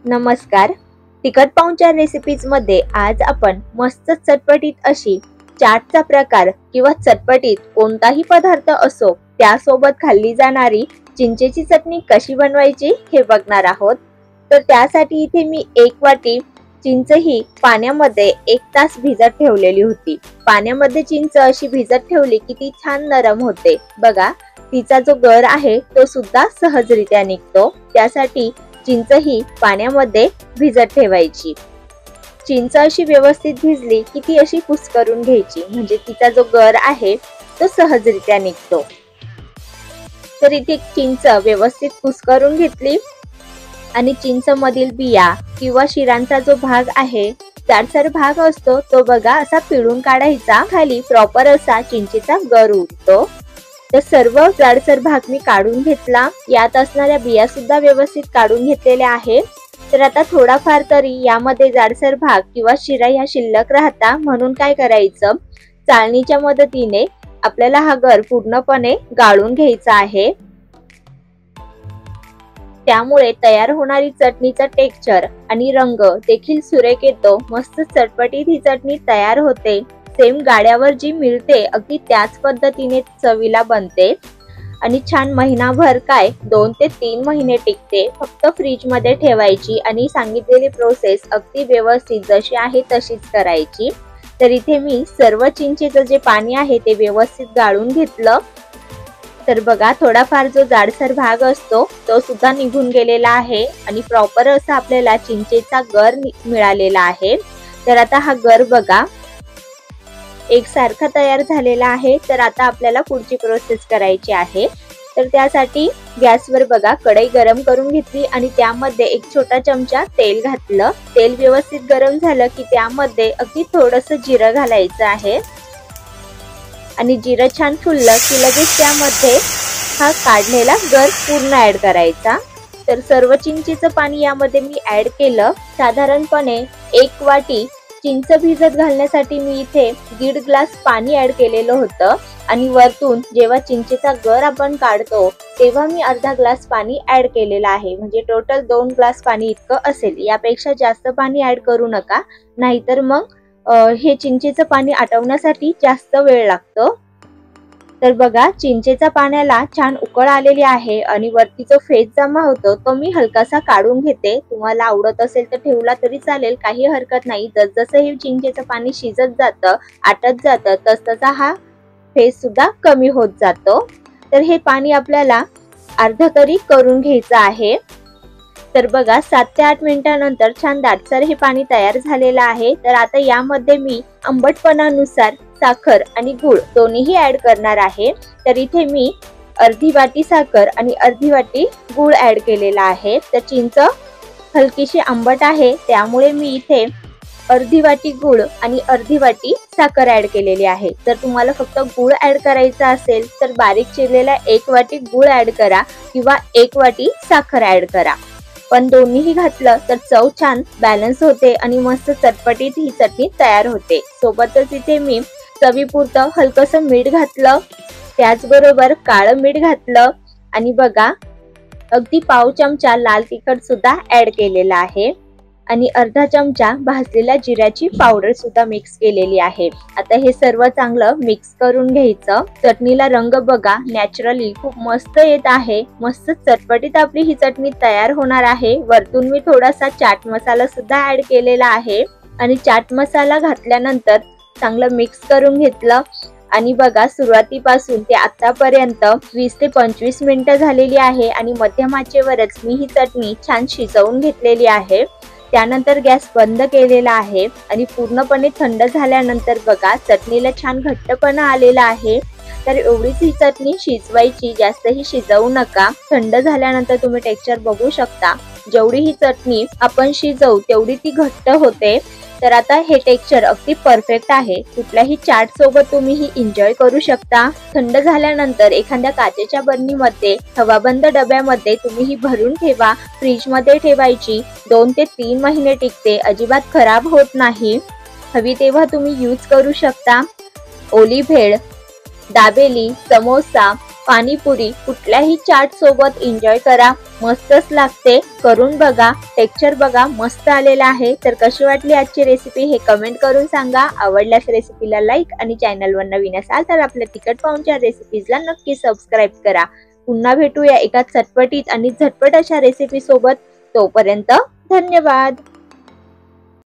नमस्कार. तिखट पाहुणचार रेसिपीज मध्ये आज आपण मस्त चटपटीत अशी चाटचा प्रकार किंवा चटपटीत कोणताही पदार्थ असो त्यासोबत खाल्ली जाणारी चिंचेची चटणी कशी बनवायची हे बघणार आहोत. तर त्यासाठी इथे मी 1 वाटी चिंच ही पाण्यामध्ये 1 तास भिजत ठेवलेली होती. पाण्यामध्ये चिंच अशी भिजत ठेवली की ती छान नरम होते. बघा, तिचा जो गर आहे तो सुद्धा सहजरित्या निघतो. त्यासाठी चिंच ही पाण्यामध्ये भिजत ठेवायची. चिंच अशी व्यवस्थित भिजली की ती अशी कुस्करून घ्यायची, म्हणजे तिचा जो गर आहे तो सहजरित्या निघतो. तर इथे चिंच व्यवस्थित कुस्करून घेतली आणि चिंच मधील बिया किंवा शिरांचा जो भाग आहे, जाडसर भाग असतो तो बघा असा पिळून काढायचा. खाली प्रॉपर असा चिंचेचा गर उठतो. तर सर्व जाडसर भाग मी काढून घेतला. यात असणाऱ्या बिया सुद्धा व्यवस्थित काढून घेतलेल्या आहे. तर आता थोडाफार तरी यामध्ये जाडसर भाग किंवा शिरा ह्या शिल्लक राहता, म्हणून काय करायचं, चाळणीच्या मदतीने आपल्याला हा गर पूर्णपणे गाळून घ्यायचा आहे. त्यामुळे तयार होणारी चटणीचा टेक्स्चर आणि रंग देखील सुरेख येतो. मस्त चटपटीत ही चटणी तयार होते. सेम गाड्यावर जी मिळते अगदी त्याच पद्धतीने चवीला बनते आणि छान महिनाभर काय 2 ते 3 महिने टिकते. फक्त फ्रीज मध्ये ठेवायची आणि सांगितलेली प्रोसेस अगदी व्यवस्थित जशी आहे तशीच करायची. तर इथे मी सर्व चिंचेचं जे पाणी आहे ते व्यवस्थित गाळून घेतलं. तर बघा, थोडाफार जो जाडसर भाग असतो तो सुद्धा निघून गेलेला आहे आणि प्रॉपर असा आपल्याला चिंचेचा गर मिळालेला आहे. तर आता हा गर बघा एकसारखा तयार झालेला आहे. तर आता आपल्याला पुढची प्रोसेस करायची आहे. तर त्यासाठी गॅसवर बघा कढई गरम करून घेतली आणि त्यामध्ये 1 छोटा चमचा तेल घातलं. तेल व्यवस्थित गरम झालं की त्यामध्ये अगदी थोडंसं जिरं घालायचं आहे आणि जिरं छान फुललं की लगेच त्यामध्ये हा काढलेला गर पूर्ण ऍड करायचा. तर सर्व चिंचेचं पाणी यामध्ये मी ऍड केलं. साधारणपणे 1 वाटी चिंच भिजत घालण्यासाठी मी इथे 1.5 ग्लास पाणी ऍड केलेलं होतं आणि वरतून जेव्हा चिंचेचा गर आपण काढतो तेव्हा मी अर्धा ग्लास पाणी ऍड केलेलं आहे. म्हणजे टोटल 2 ग्लास पाणी इतकं असेल. यापेक्षा जास्त पाणी ऍड करू नका, नाहीतर मग हे चिंचेचं पाणी आटवण्यासाठी जास्त वेळ लागतो. तर बघा, चिंचेच्या पाण्याला छान उकळ आलेली आहे आणि वरती जो फेस जमा होतो तो मी हलकासा काढून घेते. तुम्हाला आवडत असेल तर ठेवला तरी चालेल, काही हरकत नाही. जसजसं हे चिंचेचं पाणी शिजत जातं, आटत जातं, तसतसा हा फेस सुद्धा कमी होत जातो. तर हे पाणी आपल्याला अर्ध तरी करून घ्यायचं आहे. तर बघा, 7 ते 8 मिनिटांनंतर छान दाटसर हे पाणी तयार झालेलं आहे. तर आता यामध्ये मी आंबटपणानुसार साखर आणि गूळ दोन्हीही ऍड करणार आहे. तर इथे मी अर्धी वाटी साखर आणि अर्धी वाटी गूळ ऍड केलेला आहे. तर चिंच हलकीशी आंबट आहे, त्यामुळे मी इथे अर्धी वाटी गूळ आणि अर्धी वाटी साखर ऍड केलेली आहे. जर तुम्हाला फक्त गूळ ऍड करायचा असेल तर बारीक चिरलेला 1 वाटी गूळ ऍड करा किंवा 1 वाटी साखर ऍड करा. पण दोन्हीही घातलं तर चव छान बॅलन्स होते आणि मस्त चटपटीत ही चटणी तयार होते. सोबतच इथे मी चवीपुरतं हलकसं मीठ घातलं, त्याचबरोबर काळं मीठ घातलं आणि बघा अगदी पाव चमचा लाल तिखट सुद्धा ऍड केलेला आहे आणि अर्धा चमचा भाजलेल्या जिऱ्याची पावडर सुद्धा मिक्स केलेली आहे. आता हे सर्व चांगलं मिक्स करून घ्यायचं. चटणीला रंग बघा नॅचरली खूप मस्त येत आहे. मस्त चटपटीत आपली ही चटणी तयार होणार आहे. वरतून मी थोडासा चाट मसाला सुद्धा ऍड केलेला आहे आणि चाट मसाला घातल्यानंतर चांगलं मिक्स करून घेतलं आणि बघा सुरुवातीपासून ते आतापर्यंत 20 ते 25 मिनिटं झालेली आहे आणि मध्यम आचेवरच मी ही चटणी छान शिजवून घेतलेली आहे. त्यानंतर गॅस बंद केलेला आहे आणि पूर्णपणे थंड झाल्यानंतर बघा चटणीला छान घट्टपणा आलेला आहे. तर एवढीच ही चटणी शिजवायची, जास्तही शिजवू नका. थंड झाल्यानंतर तुम्ही टेक्स्चर बघू शकता. जेवढी ही चटणी आपण शिजवू तेवढी ती घट्ट होते. तर आता हे टेक्स्चर अगदी परफेक्ट आहे. कुठल्याही चाट सोबत तुम्ही ही एन्जॉय करू शकता. थंड झाल्यानंतर एखाद्या काचेच्या बरणीमध्ये हवाबंद डब्यामध्ये तुम्ही ही भरून ठेवा. फ्रीज मध्ये ठेवायची. 2 ते 3 महिने टिकते, अजिबात खराब होत नाही. हवी तेव्हा तुम्ही यूज करू शकता. ओली भेळ, दाबेली, समोसा पाणीपुरी कुठल्याही चाट सोबत एन्जॉय करा, मस्तच लागते, करून बघा, टेक्स्चर बघा मस्त आलेला आहे। तर कशी वाटली आजची रेसिपी हे कमेंट करून सांगा। आवडल्यास रेसिपीला लाईक आणि चॅनलवर नवीन असाल तर आपल्या तिखट पाहुणचार रेसिपीजला नक्की सबस्क्राईब करा। पुन्हा भेटूया एका चटपटीत आणि झटपट अशा रेसिपी सोबत, तोपर्यंत धन्यवाद।